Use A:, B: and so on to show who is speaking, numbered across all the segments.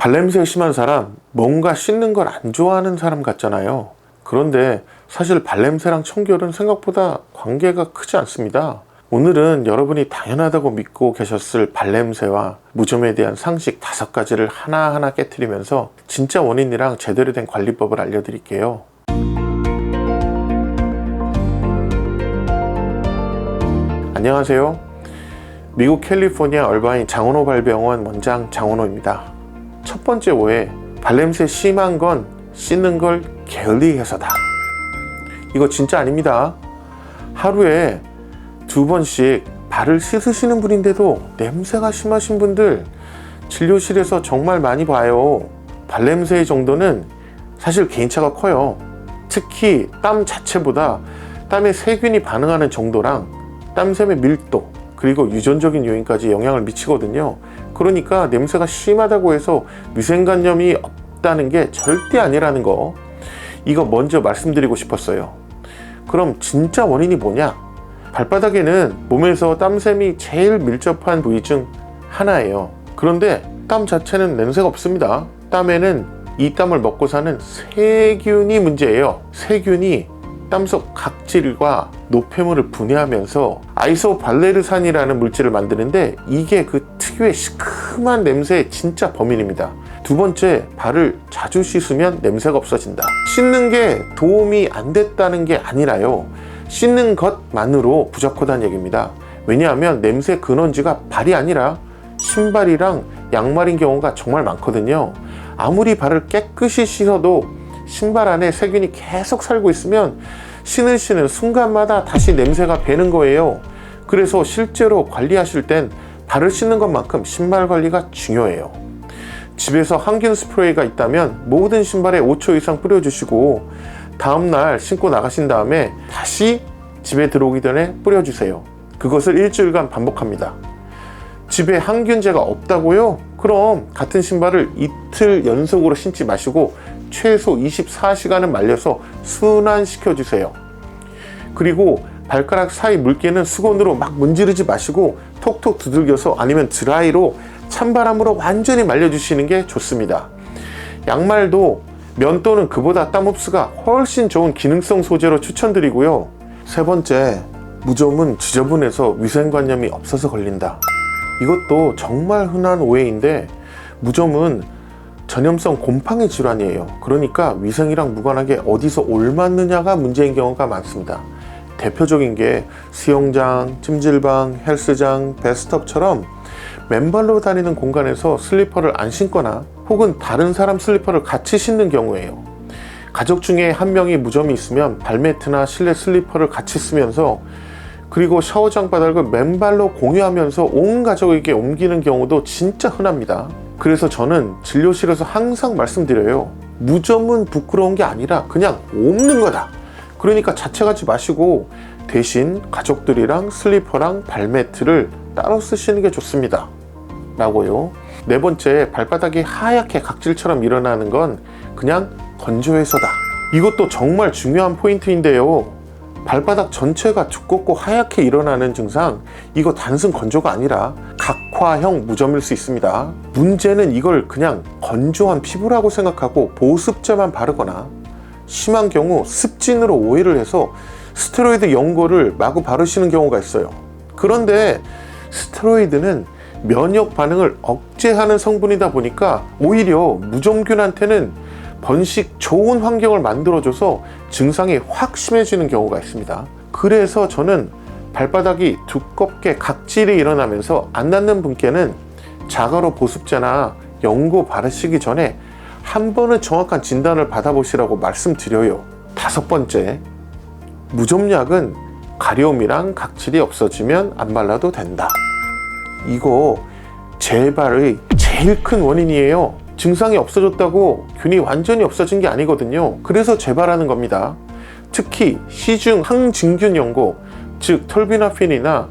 A: 발냄새 심한 사람, 뭔가 씻는 걸 안 좋아하는 사람 같잖아요. 그런데 사실 발냄새랑 청결은 생각보다 관계가 크지 않습니다. 오늘은 여러분이 당연하다고 믿고 계셨을 발냄새와 무좀에 대한 상식 5가지를 하나하나 깨트리면서 진짜 원인이랑 제대로 된 관리법을 알려드릴게요. 안녕하세요. 미국 캘리포니아 얼바인 장원호 발병원 원장 장원호입니다. 첫 번째 오해, 발냄새 심한 건 씻는 걸 게을리해서다. 이거 진짜 아닙니다. 하루에 2번씩 발을 씻으시는 분인데도 냄새가 심하신 분들 진료실에서 정말 많이 봐요. 발냄새의 정도는 사실 개인차가 커요. 특히 땀 자체보다 땀에 세균이 반응하는 정도랑 땀샘의 밀도, 그리고 유전적인 요인까지 영향을 미치거든요. 그러니까 냄새가 심하다고 해서 위생관념이 없다는 게 절대 아니라는 거, 이거 먼저 말씀드리고 싶었어요. 그럼 진짜 원인이 뭐냐? 발바닥에는 몸에서 땀샘이 제일 밀접한 부위 중 하나예요. 그런데 땀 자체는 냄새가 없습니다. 땀에는 이 땀을 먹고 사는 세균이 문제예요. 세균이 땀속 각질과 노폐물을 분해하면서 아이소발레르산이라는 물질을 만드는데, 이게 그 특유의 시큼한 냄새의 진짜 범인입니다. 2번째, 발을 자주 씻으면 냄새가 없어진다. 씻는 게 도움이 안 됐다는 게 아니라요, 씻는 것만으로 부족하다는 얘기입니다. 왜냐하면 냄새 근원지가 발이 아니라 신발이랑 양말인 경우가 정말 많거든요. 아무리 발을 깨끗이 씻어도 신발 안에 세균이 계속 살고 있으면 신으시는 순간마다 다시 냄새가 배는 거예요. 그래서 실제로 관리하실 땐 발을 씻는 것만큼 신발 관리가 중요해요. 집에서 항균 스프레이가 있다면 모든 신발에 5초 이상 뿌려주시고 다음날 신고 나가신 다음에 다시 집에 들어오기 전에 뿌려주세요. 그것을 일주일간 반복합니다. 집에 항균제가 없다고요? 그럼 같은 신발을 이틀 연속으로 신지 마시고 최소 24시간은 말려서 순환시켜 주세요. 그리고 발가락 사이 물기는 수건으로 막 문지르지 마시고 톡톡 두들겨서, 아니면 드라이로 찬바람으로 완전히 말려주시는 게 좋습니다. 양말도 면 또는 그보다 땀 흡수가 훨씬 좋은 기능성 소재로 추천드리고요. 3번째, 무좀은 지저분해서 위생관념이 없어서 걸린다. 이것도 정말 흔한 오해인데, 무좀은 전염성 곰팡이 질환이에요. 그러니까 위생이랑 무관하게 어디서 옮았느냐가 문제인 경우가 많습니다. 대표적인 게 수영장, 찜질방, 헬스장, 베스트업처럼 맨발로 다니는 공간에서 슬리퍼를 안 신거나 혹은 다른 사람 슬리퍼를 같이 신는 경우예요. 가족 중에 한 명이 무좀이 있으면 발매트나 실내 슬리퍼를 같이 쓰면서, 그리고 샤워장 바닥을 맨발로 공유하면서 온 가족에게 옮기는 경우도 진짜 흔합니다. 그래서 저는 진료실에서 항상 말씀드려요. 무좀은 부끄러운 게 아니라 그냥 옮는 거다. 그러니까 자책하지 마시고 대신 가족들이랑 슬리퍼랑 발매트를 따로 쓰시는 게 좋습니다 라고요. 4번째, 발바닥이 하얗게 각질처럼 일어나는 건 그냥 건조해서다. 이것도 정말 중요한 포인트인데요. 발바닥 전체가 두껍고 하얗게 일어나는 증상, 이거 단순 건조가 아니라 각화형 무좀일 수 있습니다. 문제는 이걸 그냥 건조한 피부라고 생각하고 보습제만 바르거나, 심한 경우 습진으로 오해를 해서 스테로이드 연고를 마구 바르시는 경우가 있어요. 그런데 스테로이드는 면역 반응을 억제하는 성분이다 보니까 오히려 무좀균한테는 번식 좋은 환경을 만들어줘서 증상이 확 심해지는 경우가 있습니다. 그래서 저는 발바닥이 두껍게 각질이 일어나면서 안 낫는 분께는 자가로 보습제나 연고 바르시기 전에 한 번은 정확한 진단을 받아보시라고 말씀드려요. 5번째, 무좀약은 가려움이랑 각질이 없어지면 안 발라도 된다. 이거 재발의 제일 큰 원인이에요. 증상이 없어졌다고 균이 완전히 없어진 게 아니거든요. 그래서 재발하는 겁니다. 특히 시중 항진균 연고, 즉 톨비나핀이나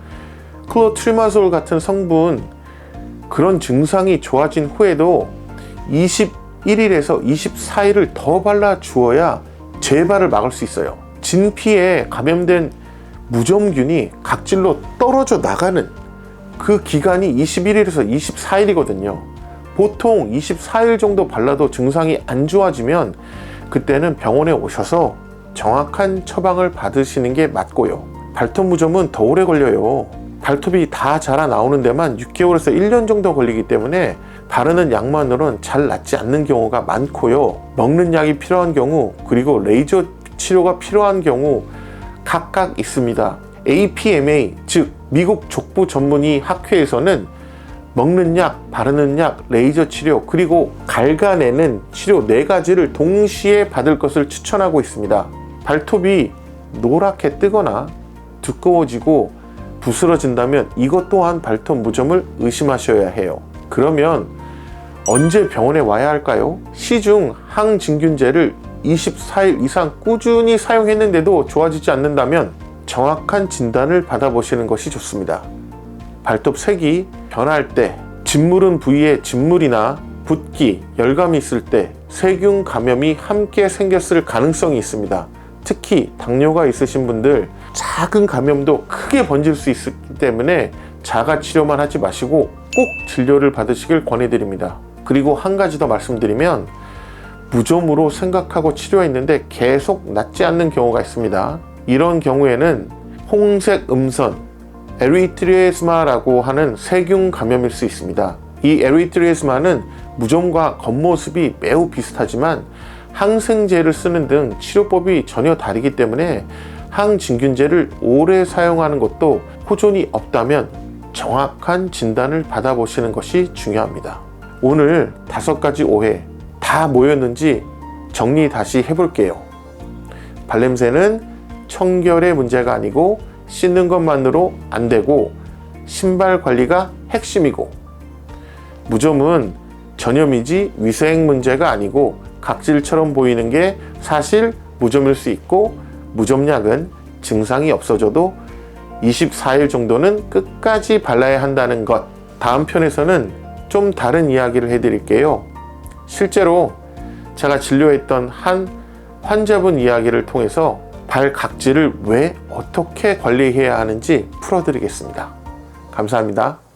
A: 클로트리마졸 같은 성분, 그런 증상이 좋아진 후에도 21일에서 24일을 더 발라 주어야 재발을 막을 수 있어요. 진피에 감염된 무좀균이 각질로 떨어져 나가는 그 기간이 21일에서 24일이거든요. 보통 24일 정도 발라도 증상이 안 좋아지면 그때는 병원에 오셔서 정확한 처방을 받으시는 게 맞고요. 발톱 무좀은 더 오래 걸려요. 발톱이 다 자라 나오는 데만 6개월에서 1년 정도 걸리기 때문에 바르는 약만으로는 잘 낫지 않는 경우가 많고요. 먹는 약이 필요한 경우, 그리고 레이저 치료가 필요한 경우 각각 있습니다. APMA, 즉 미국 족부 전문의 학회에서는 먹는 약, 바르는 약, 레이저 치료, 그리고 갈가내는 치료 4가지를 동시에 받을 것을 추천하고 있습니다. 발톱이 노랗게 뜨거나 두꺼워지고 부스러진다면 이것 또한 발톱 무좀을 의심하셔야 해요. 그러면 언제 병원에 와야 할까요? 시중 항진균제를 24일 이상 꾸준히 사용했는데도 좋아지지 않는다면 정확한 진단을 받아보시는 것이 좋습니다. 발톱 색이 변할 때, 짓무른 부위에 짓물이나 붓기, 열감이 있을 때 세균 감염이 함께 생겼을 가능성이 있습니다. 특히 당뇨가 있으신 분들 작은 감염도 크게 번질 수 있기 때문에 자가 치료만 하지 마시고 꼭 진료를 받으시길 권해드립니다. 그리고 한 가지 더 말씀드리면 무좀으로 생각하고 치료했는데 계속 낫지 않는 경우가 있습니다. 이런 경우에는 홍색 음선, 에리트리에스마라고 하는 세균 감염일 수 있습니다. 이 에리트리에스마는 무좀과 겉모습이 매우 비슷하지만 항생제를 쓰는 등 치료법이 전혀 다르기 때문에 항진균제를 오래 사용하는 것도 호전이 없다면 정확한 진단을 받아보시는 것이 중요합니다. 오늘 5가지 오해 다 뭐였는지 정리 다시 해볼게요. 발냄새는 청결의 문제가 아니고 씻는 것만으로 안 되고 신발 관리가 핵심이고, 무좀은 전염이지 위생 문제가 아니고 각질처럼 보이는 게 사실 무좀일 수 있고, 무좀약은 증상이 없어져도 24일 정도는 끝까지 발라야 한다는 것. 다음 편에서는 좀 다른 이야기를 해드릴게요. 실제로 제가 진료했던 한 환자분 이야기를 통해서 발 각질을 왜 어떻게 관리해야 하는지 풀어드리겠습니다. 감사합니다.